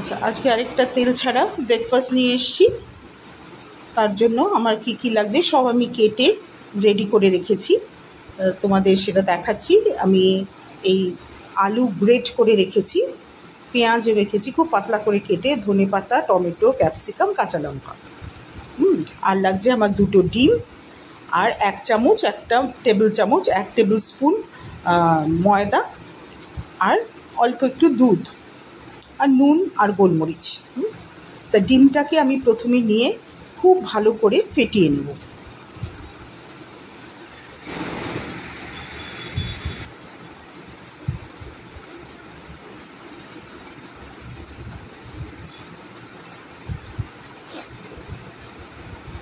আচ্ছা, আজকে আরেকটা তেল ছাড়া ব্রেকফাস্ট নিয়ে এসেছি। তার জন্য আমার কি কি লাগবে সব আমি কেটে রেডি করে রেখেছি, তোমাদের সেটা দেখাচ্ছি। আমি এই আলু গ্রেট করে রেখেছি, পেঁয়াজ রেখেছি খুব পাতলা করে কেটে, ধনেপাতা, টমেটো, ক্যাপসিকাম, কাঁচা লঙ্কা। আর লাগছে আমার 2টো ডিম, আর 1 চামচ, 1 টেবিল স্পুন ময়দা, আর অল্প একটু দুধ, আর নুন আর গোলমরিচ। তা ডিমটাকে আমি প্রথমে নিয়ে খুব ভালো করে ফেটিয়ে নেব।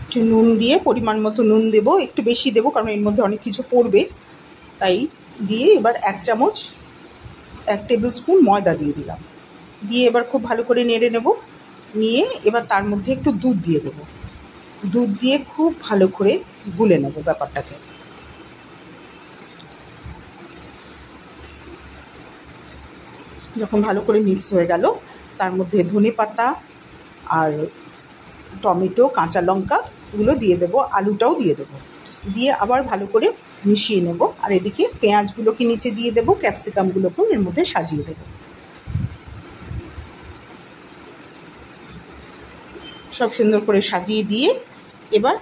একটু নুন দিয়ে, পরিমাণ মতো নুন দেব, একটু বেশি দেবো কারণ এর মধ্যে অনেক কিছু পড়বে, তাই দিয়ে এবার 1 চামচ 1 টেবিল স্পুন ময়দা দিয়ে দিলাম। দিয়ে এবার খুব ভালো করে নেড়ে নেব। নিয়ে এবার তার মধ্যে একটু দুধ দিয়ে দেবো। দুধ দিয়ে খুব ভালো করে গুলে নেব ব্যাপারটাকে। যখন ভালো করে মিক্স হয়ে গেল, তার মধ্যে ধনেপাতা আর টমেটো, কাঁচা লঙ্কা এগুলো দিয়ে দেবো, আলুটাও দিয়ে দেবো। দিয়ে আবার ভালো করে মিশিয়ে নেব। আর এদিকে পেঁয়াজগুলোকে নিচে দিয়ে দেবো, ক্যাপসিকামগুলোকেও এর মধ্যে সাজিয়ে দেবো। সব সুন্দর করে সাজিয়ে দিয়ে এবার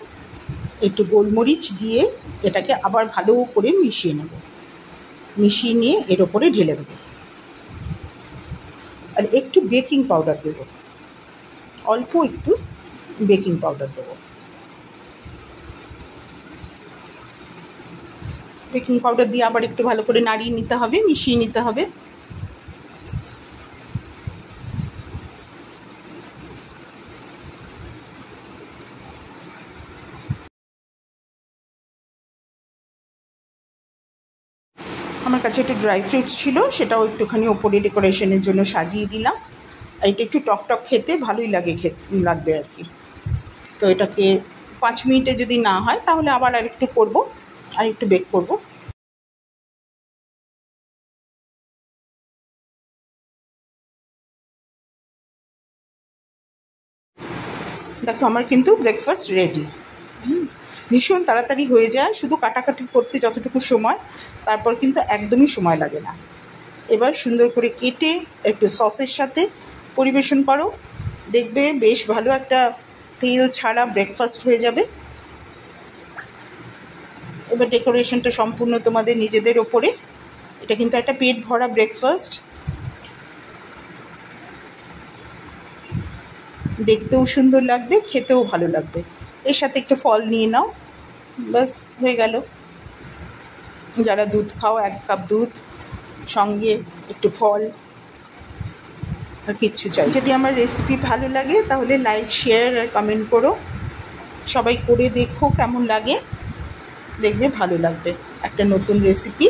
একটু গোলমরিচ দিয়ে এটাকে আবার ভালো করে মিশিয়ে নেব। মিশিয়ে নিয়ে এর ওপরে ঢেলে দেবো। আর একটু বেকিং পাউডার দেবো, অল্প একটু বেকিং পাউডার দেবো। বেকিং পাউডার দিয়ে আবার একটু ভালো করে নাড়িয়ে নিতে হবে, মিশিয়ে নিতে হবে। আমার কাছে একটু ড্রাই ফ্রুটস ছিল, সেটাও একটুখানি ওপরে ডেকোরেশনের জন্য সাজিয়ে দিলাম। আর এটা একটু টক খেতে ভালোই লাগবে আর কি। তো এটাকে 5 মিনিটে যদি না হয় তাহলে আবার আরেকটু করবো, আর একটু বেক করবো। দেখো আমার কিন্তু ব্রেকফাস্ট রেডি। ভীষণ তাড়াতাড়ি হয়ে যায়, শুধু কাটাকাটি করতে যতটুকু সময়, তারপর কিন্তু একদমই সময় লাগে না। এবার সুন্দর করে কেটে একটু সসের সাথে পরিবেশন করো, দেখবে বেশ ভালো একটা তেল ছাড়া ব্রেকফাস্ট হয়ে যাবে। এবার ডেকোরেশনটা সম্পূর্ণ তোমাদের নিজেদের ওপরে। এটা কিন্তু একটা পেট ভরা ব্রেকফাস্ট, দেখতেও সুন্দর লাগবে, খেতেও ভালো লাগবে। এর সাথে একটু ফল নিয়ে নাও, বাস হয়ে গেল। যারা দুধ খাও 1 কাপ দুধ, সঙ্গে একটু ফল, আর কিচ্ছু চাই। যদি আমার রেসিপি ভালো লাগে তাহলে লাইক, শেয়ার আর কমেন্ট করো। সবাই করে দেখো কেমন লাগে, দেখবে ভালো লাগবে। একটা নতুন রেসিপি।